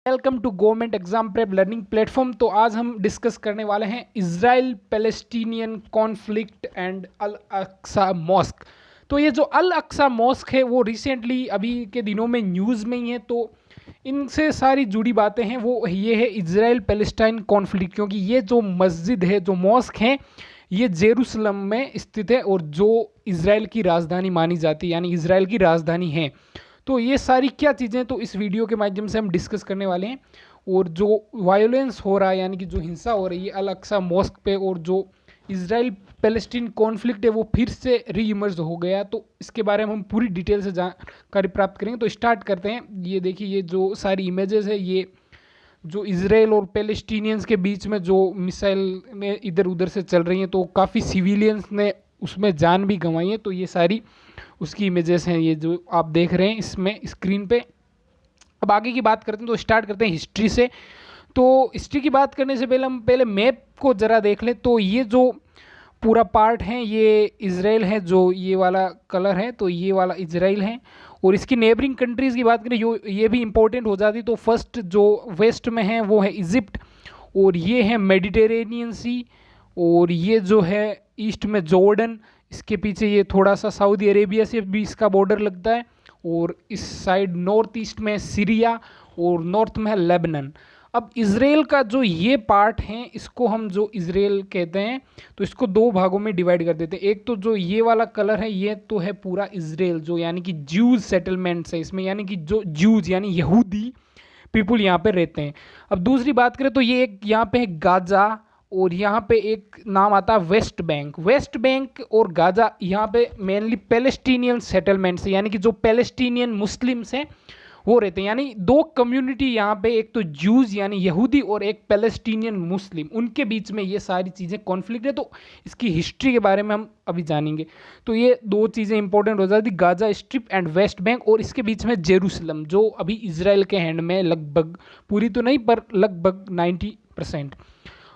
Welcome to government exam prep learning platform. तो आज हम डिस्कस करने वाले हैं Israel Palestinian conflict and Al Aqsa mosque. तो ये जो अल अक्सा मॉस्क है वो रिसेंटली अभी के दिनों में न्यूज़ में ही है। तो इनसे सारी जुड़ी बातें हैं वो ये है इजराइल पैलेस्टाइन कॉन्फ्लिक्ट, क्योंकि ये जो मस्जिद है जो मॉस्क है ये जेरूसलम में स्थित है और जो इजराइल की राजधानी मानी जाती है, यानी इजराइल की राजधानी है। तो ये सारी क्या चीज़ें तो इस वीडियो के माध्यम से हम डिस्कस करने वाले हैं। और जो वायोलेंस हो रहा है यानी कि जो हिंसा हो रही है अल अक्सा मॉस्क पे और जो इजराइल पैलेस्टीन कॉन्फ्लिक्ट है वो फिर से री इमर्ज हो गया, तो इसके बारे में हम पूरी डिटेल से जानकारी प्राप्त करेंगे। तो स्टार्ट करते हैं। ये देखिए, ये जो सारी इमेजेस है ये जो इजराइल और पैलेस्टीनियंस के बीच में जो मिसाइल में इधर उधर से चल रही हैं, तो काफ़ी सिविलियंस ने उसमें जान भी गंवाई है। तो ये सारी उसकी इमेजेस हैं, ये जो आप देख रहे हैं इसमें स्क्रीन पे। अब आगे की बात करते हैं, तो स्टार्ट करते हैं हिस्ट्री से। तो हिस्ट्री की बात करने से पहले हम पहले मैप को ज़रा देख लें। तो ये जो पूरा पार्ट है ये इजराइल है, जो ये वाला कलर है तो ये वाला इजराइल है। और इसकी नेबरिंग कंट्रीज़ की बात करें ये भी इंपॉर्टेंट हो जाती। तो फर्स्ट जो वेस्ट में है वो है इजिप्ट, और ये है मेडिटेरेनियन सी, और ये जो है ईस्ट में जॉर्डन, इसके पीछे ये थोड़ा सा सऊदी अरेबिया से भी इसका बॉर्डर लगता है, और इस साइड नॉर्थ ईस्ट में सीरिया और नॉर्थ में है लेबनान। अब इसराइल का जो ये पार्ट है इसको हम जो इसराइल कहते हैं तो इसको दो भागों में डिवाइड कर देते हैं। एक तो जो ये वाला कलर है ये तो है पूरा इसराइल, जो यानी कि ज्यूज सेटलमेंट्स है इसमें, यानी कि जो ज्यूज यानी यहूदी पीपुल यहाँ पे रहते हैं। अब दूसरी बात करें तो ये एक यहाँ पे है गाजा, और यहाँ पे एक नाम आता है वेस्ट बैंक। वेस्ट बैंक और गाजा यहाँ पे मेनली पैलेस्टीनियन सेटलमेंट्स है, यानी कि जो पैलेस्टीनियन मुस्लिम्स हैं वो रहते हैं। यानी दो कम्युनिटी यहाँ पे, एक तो ज्यूज यानी यहूदी और एक पैलेस्टीनियन मुस्लिम, उनके बीच में ये सारी चीज़ें कॉन्फ्लिक्ट है। तो इसकी हिस्ट्री के बारे में हम अभी जानेंगे। तो ये दो चीज़ें इंपॉर्टेंट हो जाती, Gaza strip and West Bank, और इसके बीच में जेरूसलम जो अभी इसराइल के हैंड में, लगभग पूरी तो नहीं पर लगभग 90%।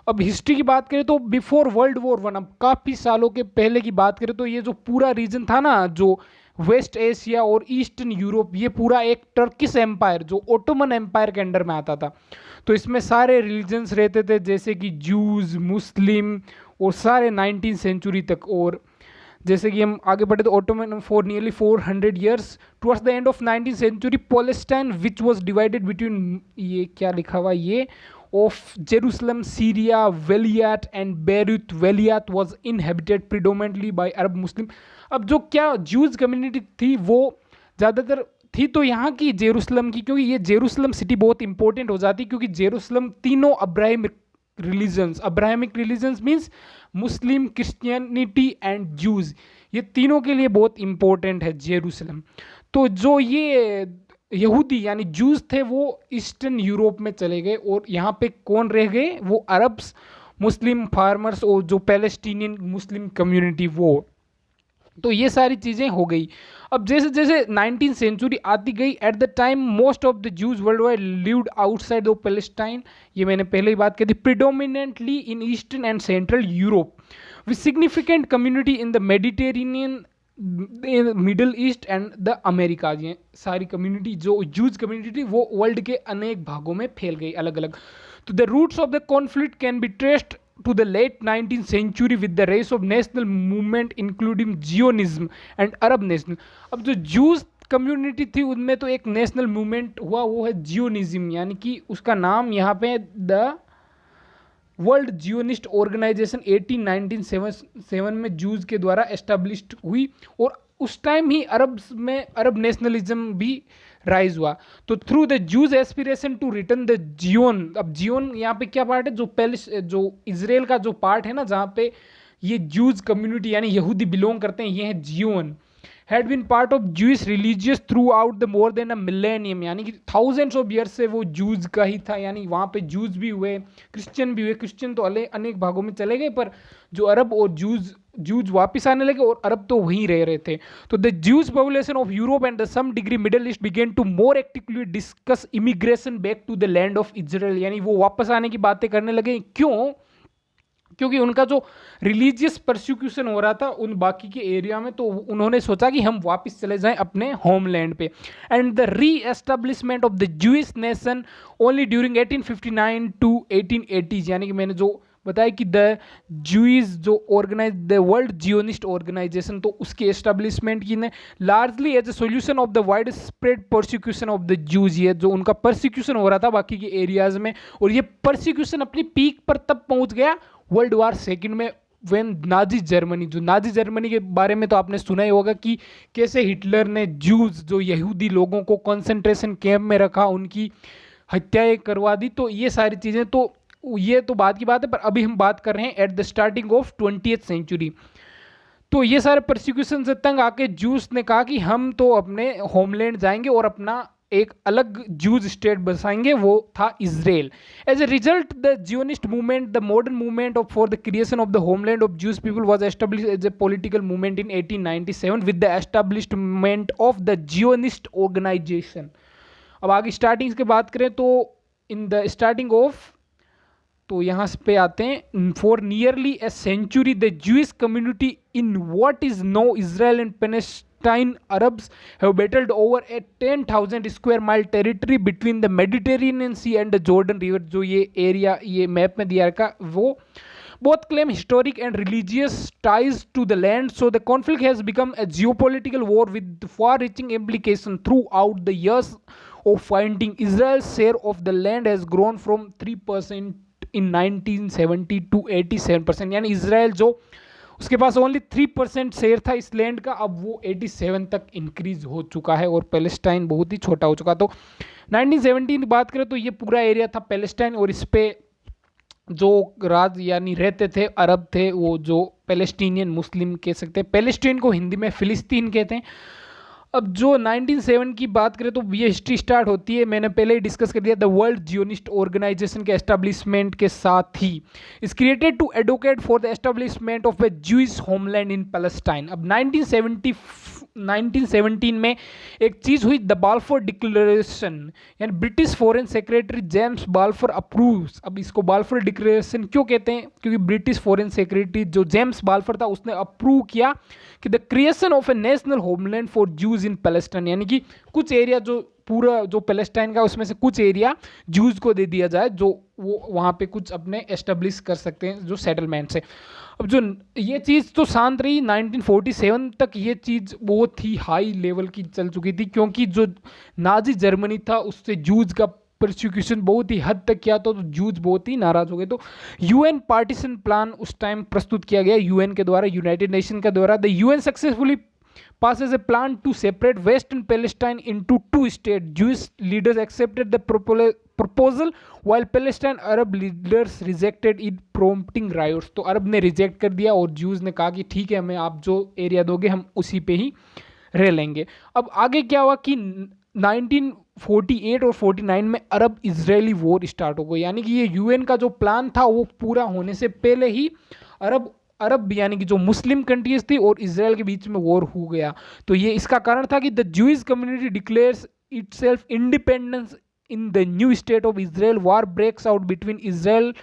अब हिस्ट्री की बात करें तो बिफोर वर्ल्ड वॉर वन, अब काफ़ी सालों के पहले की बात करें तो ये जो पूरा रीजन था ना, जो वेस्ट एशिया और ईस्टर्न यूरोप, ये पूरा एक टर्किश एम्पायर जो ओटोमन एम्पायर के अंडर में आता था। तो इसमें सारे रिलीजन्स रहते थे, जैसे कि ज्यूज, मुस्लिम, और सारे 19th सेंचुरी तक। और जैसे कि हम आगे बढ़े तो Ottoman for nearly 400 years towards the end of 19th century Palestine which was divided between, ये क्या लिखा हुआ ये, of Jerusalem, Syria, Valiat and Beirut. Valiat was inhabited predominantly by Arab Muslim. अब जो क्या ज्यूज कम्युनिटी थी वो ज़्यादातर थी तो यहाँ की जेरूसलम की, क्योंकि ये जेरूसलम सिटी बहुत इंपॉर्टेंट हो जाती, क्योंकि जेरूसलम तीनों Abrahamic religions means Muslim, Christianity and Jews, ये तीनों के लिए बहुत इंपॉर्टेंट है जेरूसलम। तो जो ये यहूदी यानी जूस थे वो ईस्टर्न यूरोप में चले गए, और यहाँ पे कौन रह गए, वो अरब्स, मुस्लिम फार्मर्स और जो पैलेस्टीनियन मुस्लिम कम्युनिटी वो। तो ये सारी चीज़ें हो गई। अब जैसे जैसे 19th सेंचुरी आती गई, at the time most of the Jews world wide lived outside of Palestine, ये मैंने पहले ही बात की थी, predominantly in eastern and central Europe with significant community in the Mediterranean, Middle East and the Americas. ये सारी कम्युनिटी जो जूज कम्युनिटी थी वो वर्ल्ड के अनेक भागों में फैल गई अलग अलग। तो the roots of the conflict can be traced to the late 19th century with the rise of national movement including Zionism and Arab national. अब जो जूज कम्युनिटी थी उनमें तो एक नेशनल मूवमेंट हुआ, वो है जियोनिज्म, यानी कि उसका नाम यहाँ पे द वर्ल्ड जियोनिस्ट ऑर्गेनाइजेशन 1897 में जूज के द्वारा एस्टेब्लिश्ड हुई, और उस टाइम ही अरब नेशनलिज्म भी राइज हुआ। तो through the Jews aspiration to return the Zion, अब जियोन यहाँ पे क्या पार्ट है, जो इसराइल का जो पार्ट है ना जहाँ पे ये जूज कम्युनिटी यानी यहूदी बिलोंग करते हैं, ये है Xeon, had been part of Jewish religious throughout the more than a millennium, यानी कि थाउजेंड्स ऑफ ईयर्स से वो जूज का ही था। यानी वहाँ पे जूज भी हुए, क्रिश्चियन भी हुए, क्रिश्चियन तो अनेक भागों में चले गए, पर जो अरब और जूज वापस आने लगे, और अरब तो वहीं रह रहे थे। तो the Jews population of Europe and the some degree Middle East began to more actively discuss immigration back to the land of Israel, यानी वो वापस आने की बातें करने लगे। क्यों? क्योंकि उनका जो रिलीजियस परसिक्यूशन हो रहा था उन बाकी के एरिया में, तो उन्होंने सोचा कि हम वापस चले जाएं अपने होमलैंड पे। And the reestablishment of the Jewish nation only during 1859 to 1880, यानी कि मैंने जो बताया कि द जूइस जो organize the world Zionist organization, तो उसकी एस्टेब्लिशमेंट की ने largely as a solution of the widespread persecution of the Jews, ये जो उनका परसिक्यूशन हो रहा था बाकी के एरियाज में, और ये परसिक्यूशन अपनी पीक पर तब पहुंच गया वर्ल्ड वार सेकेंड में, वेन नाजी जर्मनी, जो नाजी जर्मनी के बारे में तो आपने सुना ही होगा कि कैसे हिटलर ने जूज जो यहूदी लोगों को कंसंट्रेशन कैंप में रखा, उनकी हत्याएं करवा दी। तो ये सारी चीज़ें तो ये तो बाद की बात है, पर अभी हम बात कर रहे हैं at the starting of 20th century. तो ये सारे प्रोसिक्यूशन से तंग आके जूस ने कहा कि हम तो अपने होमलैंड जाएंगे और अपना एक अलग जूज स्टेट बसाएंगे, वो था Israel. As a result the Zionist movement, the modern movement of for the creation of the homeland of Jews people was establish as a political movement in 1897 with the establishment of the Zionist organization. अब आगे starting की बात करें तो in the starting of, तो यहाँ पे आते हैं, for nearly a century the Jewish community in what is now Israel and Palestine Arabs have battled over a 10,000 square mile territory between the Mediterranean sea and the Jordan river. जो ये area ये map में दिया रखा, वो both claim historic and religious ties to the land, so the conflict has become a geopolitical war with far-reaching implications throughout the years of fighting. Israel's share of the land has grown from 3% in 1970 to 87%, यानी Israel जो उसके पास only 3% share था इस land का, अब वो 87 तक increase हो चुका है, और पैलेस्टाइन बहुत ही छोटा हो चुका। तो 1917 की बात करें तो ये पूरा एरिया था पैलेस्टाइन, और इस पे जो राज यानी रहते थे अरब थे, वो जो पैलेस्टीनियन मुस्लिम कह सकते हैं, पैलेस्टीन को हिंदी में फिलिस्तीन कहते हैं। अब जो 1907 की बात करें तो ये हिस्ट्री स्टार्ट होती है, मैंने पहले ही डिस्कस कर दिया, द वर्ल्ड जियोनिस्ट ऑर्गेनाइजेशन के एस्टेब्लिशमेंट के साथ ही is created to advocate for the establishment of a Jewish homeland in Palestine. अब 1917 में एक चीज़ हुई, द बाल्फोर डिक्लेरेशन, यानी British foreign secretary James Balfour approves. अब इसको बाल्फोर डिक्लेरेशन क्यों कहते हैं, क्योंकि ब्रिटिश फॉरेन सेक्रेटरी जो जेम्स बाल्फोर था उसने अप्रूव किया कि the creation of a national homeland for Jews in Palestine, यानी कि कुछ एरिया जो पूरा जो पैलेस्टाइन का उसमें से कुछ एरिया जूज को दे दिया जाए, जो वो वहाँ पे कुछ अपने एस्टेब्लिश कर सकते हैं जो सेटलमेंट से। अब जो ये चीज़ तो शांत रही, 1947 तक ये चीज़ बहुत ही हाई लेवल की चल चुकी थी, क्योंकि जो नाजी जर्मनी था उससे जूज का प्रोसिक्यूशन बहुत ही हद तक किया, तो जूज बहुत ही नाराज हो गए। तो यूएन पार्टीशन प्लान उस टाइम प्रस्तुत किया गया यूएन के द्वारा, यूनाइटेड नेशन के द्वारा। The UN successfully passes a plan to separate Western Palestine into two states. Jewish leaders accepted the proposal while Palestine Arab leaders rejected it, prompting riots. तो अरब ने रिजेक्ट कर दिया और ज्यूज ने कहा कि ठीक है, हमें आप जो एरिया दोगे हम उसी पे ही रह लेंगे। अब आगे क्या हुआ कि 1948 और 49 में अरब इजरायली वॉर स्टार्ट हो गई, यानी कि ये यूएन का जो प्लान था वो पूरा होने से पहले ही अरब यानी कि जो मुस्लिम कंट्रीज थी और इजराइल के बीच में वॉर हो गया। तो ये इसका कारण था कि the Jewish community declares itself independence in the new state of Israel. War breaks out between Israel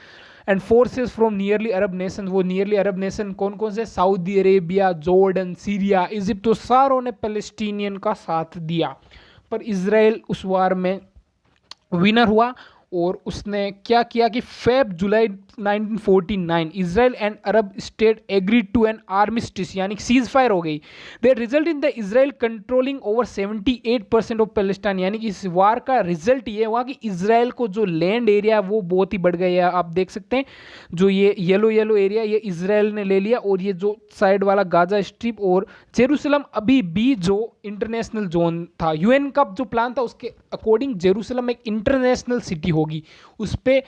and forces from nearly Arab nation. वो नियरली अरब नेशन कौन कौन से, Saudi Arabia, Jordan, Syria, Egypt, तो सारों ने Palestinian का साथ दिया, पर इजराइल उस वार में विनर हुआ। और उसने क्या किया कि July 1949 Israel and Arab state agreed to an armistice, यानी सीज फायर हो गई। They result in the Israel controlling over 78% of Palestine, यानी कि इस वार का रिजल्ट ये हुआ कि इजराइल को जो लैंड एरिया वो बहुत ही बढ़ गया। आप देख सकते हैं जो ये येलो एरिया ये इजराइल ने ले लिया, और ये जो साइड वाला गाजा स्ट्रिप और जेरूसलम अभी भी जो इंटरनेशनल जोन था, यूएन का जो प्लान था उसके अकॉर्डिंग जेरूसलम एक इंटरनेशनल सिटी होगी, उस पे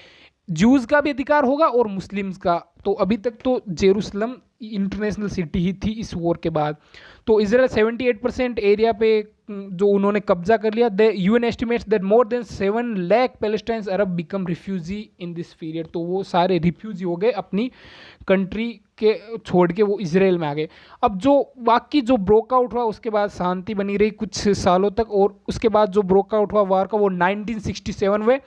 जूज का भी अधिकार होगा और मुस्लिम्स का। तो अभी तक तो जेरूसलम इंटरनेशनल सिटी ही थी इस वॉर के बाद। तो इजराइल 78% एरिया पे जो उन्होंने कब्जा कर लिया। The UN estimates that more than 7 lakh Palestines Arab become refugee in this period. तो वो सारे रिफ्यूजी हो गए, अपनी कंट्री के छोड़ के वो इजराइल में आ गए। अब जो बाकी जो ब्रोकआउट हुआ उसके बाद शांति बनी रही कुछ सालों तक, और उसके बाद जो ब्रोकआउट हुआ वार का वो 1967 में,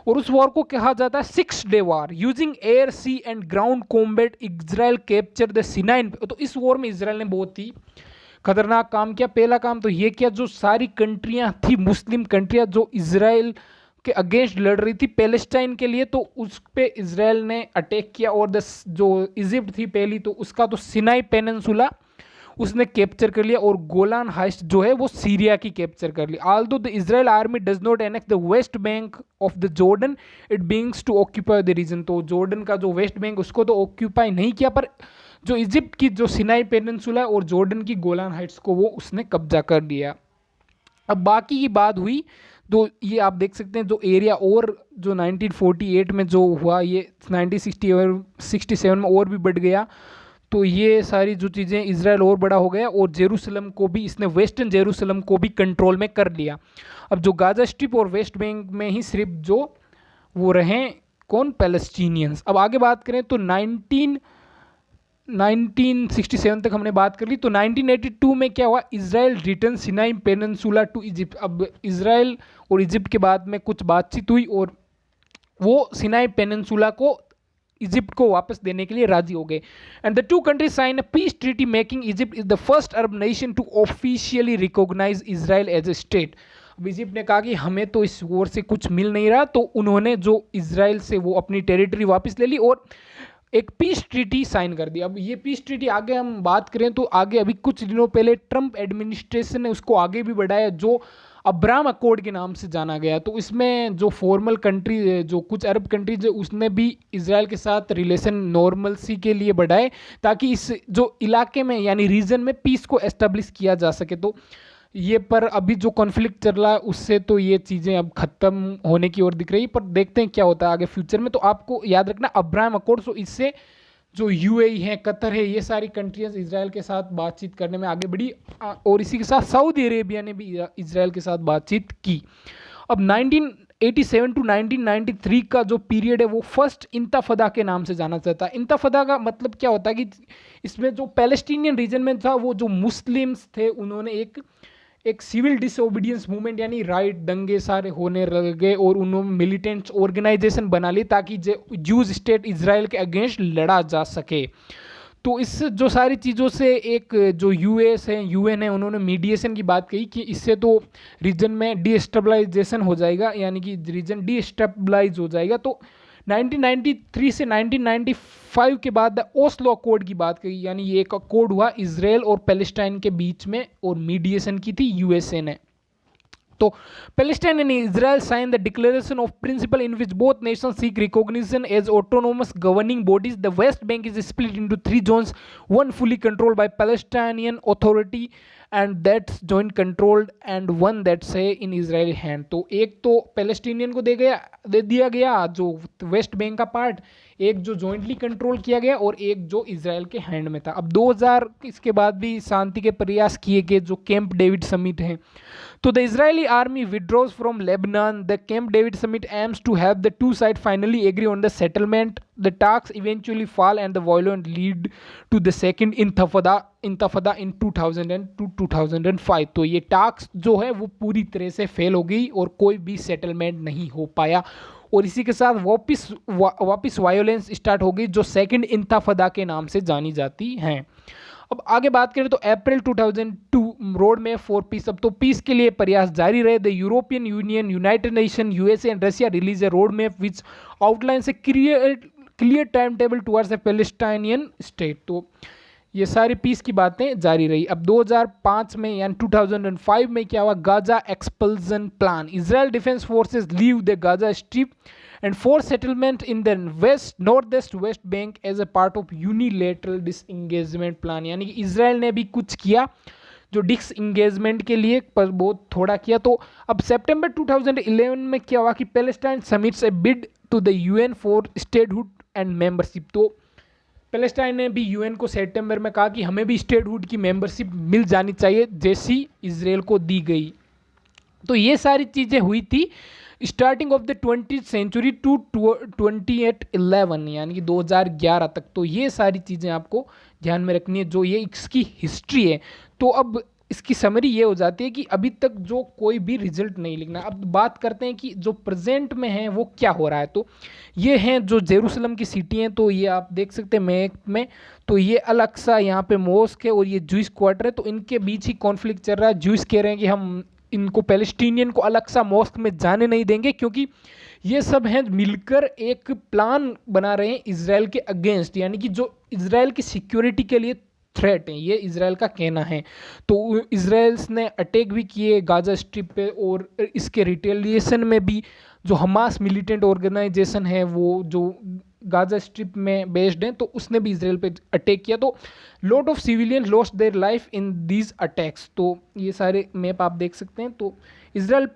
और उस वॉर को कहा जाता है 6 day war. Using air, sea and ground combat Israel capture the Sinai. तो इस वॉर में इसराइल ने बहुत ही खतरनाक काम किया। पहला काम तो ये किया, जो सारी कंट्रियां थी, मुस्लिम कंट्रियां जो इसराइल के अगेंस्ट लड़ रही थी पैलेस्टाइन के लिए, तो उस पे इसराइल ने अटैक किया। और जो इजिप्ट थी पहली, तो उसका तो सिनाई पेनिनसुला उसने कैप्चर कर लिया, और गोलान हाइट्स जो है वो सीरिया की कैप्चर कर ली। Although the Israel army does not annex the West Bank of the Jordan, it begins to occupy the region. तो जॉर्डन का जो वेस्ट बैंक उसको तो ऑक्यूपाई नहीं किया, पर जो इजिप्ट की जो सिनाई पेनिनसुला और जॉर्डन की गोलान हाइट्स को वो उसने कब्जा कर लिया। अब बाकी की बात हुई, तो ये आप देख सकते हैं जो एरिया और जो 1948 में जो हुआ, ये 1967 में और भी बढ़ गया। तो ये सारी जो चीज़ें, इजराइल और बड़ा हो गया, और जेरूसलम को भी इसने, वेस्टर्न जेरूसलम को भी कंट्रोल में कर लिया। अब जो गाजा स्ट्रिप और वेस्ट बैंक में ही सिर्फ जो वो रहे कौन, पैलेस्टीनियंस। अब आगे बात करें तो 1967 तक हमने बात कर ली। तो 1982 में क्या हुआ, Israel return Sinai peninsula to Egypt. अब इजराइल और इजिप्ट के बाद में कुछ बातचीत हुई, और वो सिनाई पेनिनसुला को इजिप्ट को वापस देने के लिए राजी हो गए। And the two countries sign a peace treaty making Egypt is the first Arab nation to officially recognise Israel as a state. अब इजिप्ट ने कहा कि हमें तो इस वॉर से कुछ मिल नहीं रहा, तो उन्होंने जो इजराइल से वो अपनी टेरिटरी वापस ले ली और एक पीस ट्रीटी साइन कर दी। अब ये पीस ट्रीटी आगे हम बात करें तो आगे अभी कुछ दिनों पहले ट्रंप एडमिनिस्ट्रेशन ने उसको आगे भी बढ़ाया, जो अब्राहम अकॉर्ड के नाम से जाना गया। तो इसमें जो फॉर्मल कंट्री, जो कुछ अरब कंट्रीज है, उसने भी इसराइल के साथ रिलेशन नॉर्मलसी के लिए बढ़ाए, ताकि इस जो इलाके में यानी रीजन में पीस को एस्टेब्लिश किया जा सके। तो ये पर अभी जो कॉन्फ्लिक्ट चल रहा है उससे तो ये चीज़ें अब ख़त्म होने की ओर दिख रही, पर देखते हैं क्या होता है आगे फ्यूचर में। तो आपको याद रखना अब्राहम अकॉर्ड, तो इससे जो यूएई है, कतर है, ये सारी कंट्रीज इसराइल के साथ बातचीत करने में आगे बढ़ी, और इसी के साथ सऊदी अरेबिया ने भी इसराइल के साथ बातचीत की। अब 1987 टू 1993 का जो पीरियड है वो फर्स्ट इंतफादा के नाम से जाना जाता है। इंतफादा का मतलब क्या होता है कि इसमें जो पैलेस्टीनियन रीजन में था, वो जो मुस्लिम्स थे उन्होंने एक सिविल डिसओबीडियंस मूवमेंट यानी राइट दंगे सारे होने लगे, और उन्होंने मिलिटेंट्स ऑर्गेनाइजेशन बना ली ताकि जूज स्टेट इजराइल के अगेंस्ट लड़ा जा सके। तो इस जो सारी चीज़ों से एक जो यूएस है, यूएन है, उन्होंने मीडिएशन की बात कही कि इससे तो रीजन में डीस्टेबलाइजेशन हो जाएगा, यानी कि रीजन डीस्टेबलाइज हो जाएगा। तो 1993 से 1995 के बाद द ओस्लो अकॉर्ड की बात कही, यानी ये एक अकॉर्ड हुआ इसराइल और पैलेस्टाइन के बीच में, और मीडिएशन की थी यूएसए ने। तो Palestine and Israel sign the declaration of principle in which both nations seek recognition as autonomous governing bodies. The West Bank is split into 3 zones, one fully controlled by Palestinian authority and that's joint controlled and one that's है in Israel hand. तो एक तो Palestinian को दे दिया गया जो West Bank का part, एक जो जॉइंटली कंट्रोल किया गया, और एक जो इजराइल के हैंड में था। अब 2000 इसके बाद भी शांति के प्रयास किए गए, जो कैंप डेविड समिट है। तो the Israeli army withdraws from Lebanon. The Camp David summit aims to have the two sides finally agree on the settlement. The talks eventually fall and the violence lead to the second Intifada in 2000-2005. तो ये talks जो है वो पूरी तरह से fail हो गई और कोई भी सेटलमेंट नहीं हो पाया, और इसी के साथ वापस वायोलेंस स्टार्ट हो गई, जो सेकंड इंतफादा के नाम से जानी जाती हैं। अब आगे बात करें तो अप्रैल 2002 रोड मैप फॉर पीस। अब तो पीस के लिए प्रयास जारी रहे। The European union, United nation, USA and Russia release a road map which outlines A clear time table towards a Palestinian state. तो ये सारी पीस की बातें जारी रही। अब 2005 में यानी 2005 में क्या हुआ, Gaza expulsion plan. Israel defence forces leave the Gaza strip and force settlement in the northwest west bank as a part of unilateral disengagement plan। यानी कि इजराइल ने भी कुछ किया जो डिसएंगेजमेंट के लिए, पर बहुत थोड़ा किया। तो अब सितंबर 2011 में क्या हुआ कि Palestine submits a bid to the UN for statehood and membership. तो पैलेस्टाइन ने भी यूएन को सितंबर में कहा कि हमें भी स्टेटहुड की मेंबरशिप मिल जानी चाहिए जैसी इजराइल को दी गई। तो ये सारी चीज़ें हुई थी starting of the 20th century to 2011 यानी कि 2011 तक। तो ये सारी चीज़ें आपको ध्यान में रखनी है, जो ये इसकी हिस्ट्री है। तो अब इसकी समरी ये हो जाती है कि अभी तक जो कोई भी रिजल्ट नहीं लिखना। अब बात करते हैं कि जो प्रेजेंट में है वो क्या हो रहा है। तो ये हैं जो जेरूसलम की सिटी हैं, तो ये आप देख सकते हैं मैप में। तो ये अल अक्सा यहाँ पे मॉस्क है और ये जूस क्वार्टर है, तो इनके बीच ही कॉन्फ्लिक्ट चल रहा है। जूस कह रहे हैं कि हम इनको पैलेस्टीनियन को अल अक्सा मॉस्क में जाने नहीं देंगे, क्योंकि ये सब हैं मिलकर एक प्लान बना रहे हैं इसराइल के अगेंस्ट, यानी कि जो इसराइल की सिक्योरिटी के लिए थ्रेट है, ये इसराइल का कहना है। तो इसराइल ने अटैक भी किए गाजा स्ट्रिप पे, और इसके रिटेलिएशन में भी जो हमास मिलिटेंट ऑर्गेनाइजेशन है वो जो गाजा स्ट्रिप में बेस्ड है, तो उसने भी इसराइल पे अटैक किया। तो lot of civilian lost their life in these attacks. तो ये सारे मैप आप देख सकते हैं। तो इसराइल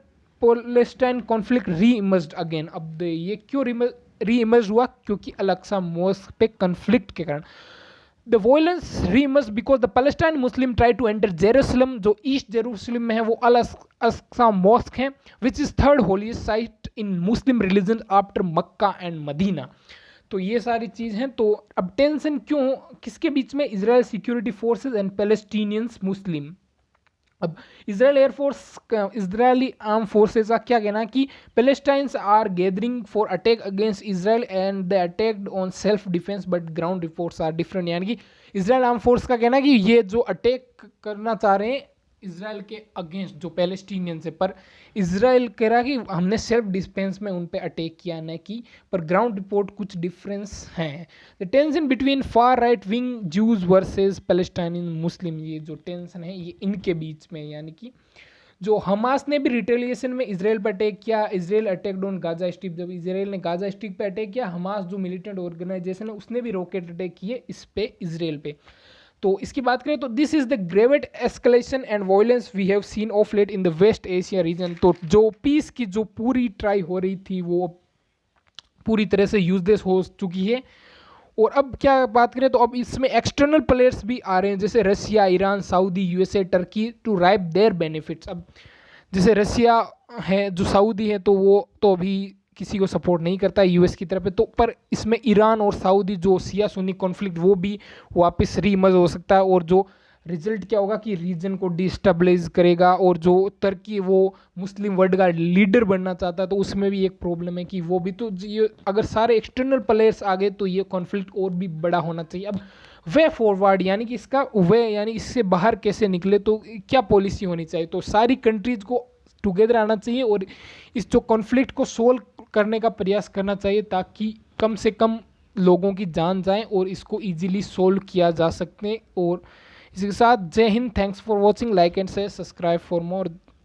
पैलेस्टाइन कॉन्फ्लिक्ट री इमर्ज्ड अगेन। अब ये क्यों री इमर्ज हुआ? क्योंकि अल अक्सा मॉस्क पे कन्फ्लिक्ट के कारण। The violence re-emerged because the Palestinian Muslim tried to enter Jerusalem, जो ईस्ट जेरूसलम में है, वो अल अक्सा मॉस्क है, which is third holiest site in Muslim religion after Mecca and Medina. तो ये सारी चीज़ हैं। तो अब टेंशन क्यों किसके बीच में? Israel security forces and Palestinians Muslim. अब Israel air force Israeli arm forces का क्या कहना है कि Palestines are gathering for attack against Israel and they attacked on self defence but ground reports are different. यानी कि इसराइल आर्म फोर्स का कहना है कि ये जो अटैक करना चाह रहे हैं इसराइल के अगेंस्ट जो पैलेस्टीनियंस है, पर इसराइल कह रहा है कि हमने सेल्फ डिफेंस में उन पे अटैक किया न कि, पर ग्राउंड रिपोर्ट कुछ डिफरेंस हैं। The tension between far right wing Jews versus Palestinian Muslim, ये जो टेंशन है ये इनके बीच में। यानी कि जो हमास ने भी रिटेलिएशन में इसराइल पर अटैक किया, Israel attacked on Gaza strip. जब इसराइल ने गाजा स्ट्रिप पे अटैक किया, हमास जो मिलिटेंट ऑर्गेनाइजेशन है उसने भी रॉकेट अटैक किए इस पे इसराइल पे। तो इसकी बात करें तो this is the gravest escalation and violence we have seen of late in the West Asia region. तो जो पीस की जो पूरी ट्राई हो रही थी वो पूरी तरह से यूजलेस हो चुकी है। और अब क्या बात करें तो अब इसमें एक्सटर्नल प्लेयर्स भी आ रहे हैं, जैसे Russia, Iran, Saudi, USA, Turkey to reap their benefits. अब जैसे रसिया है जो सऊदी है तो वो तो अभी किसी को सपोर्ट नहीं करता है यूएस की तरफ है, तो पर इसमें ईरान और सऊदी जो शिया सुन्नी कॉन्फ्लिक्ट वो भी वापस रीइमर्ज हो सकता है। और जो रिजल्ट क्या होगा कि रीजन को डिस्टेबलाइज करेगा। और जो तुर्की वो मुस्लिम वर्ल्ड का लीडर बनना चाहता है तो उसमें भी एक प्रॉब्लम है कि वो भी, तो ये अगर सारे एक्सटर्नल प्लेयर्स आ गए तो ये कॉन्फ्लिक्ट और भी बड़ा होना चाहिए। अब वे फॉरवर्ड यानी कि इसका वे यानी इससे बाहर कैसे निकले, तो क्या पॉलिसी होनी चाहिए? तो सारी कंट्रीज को टुगेदर आना चाहिए और इस जो कॉन्फ्लिक्ट को सोल्व करने का प्रयास करना चाहिए, ताकि कम से कम लोगों की जान जाए और इसको इजीली सोल्व किया जा सकते। और इसी के साथ जय Hind, thanks for watching, like and share, subscribe for more.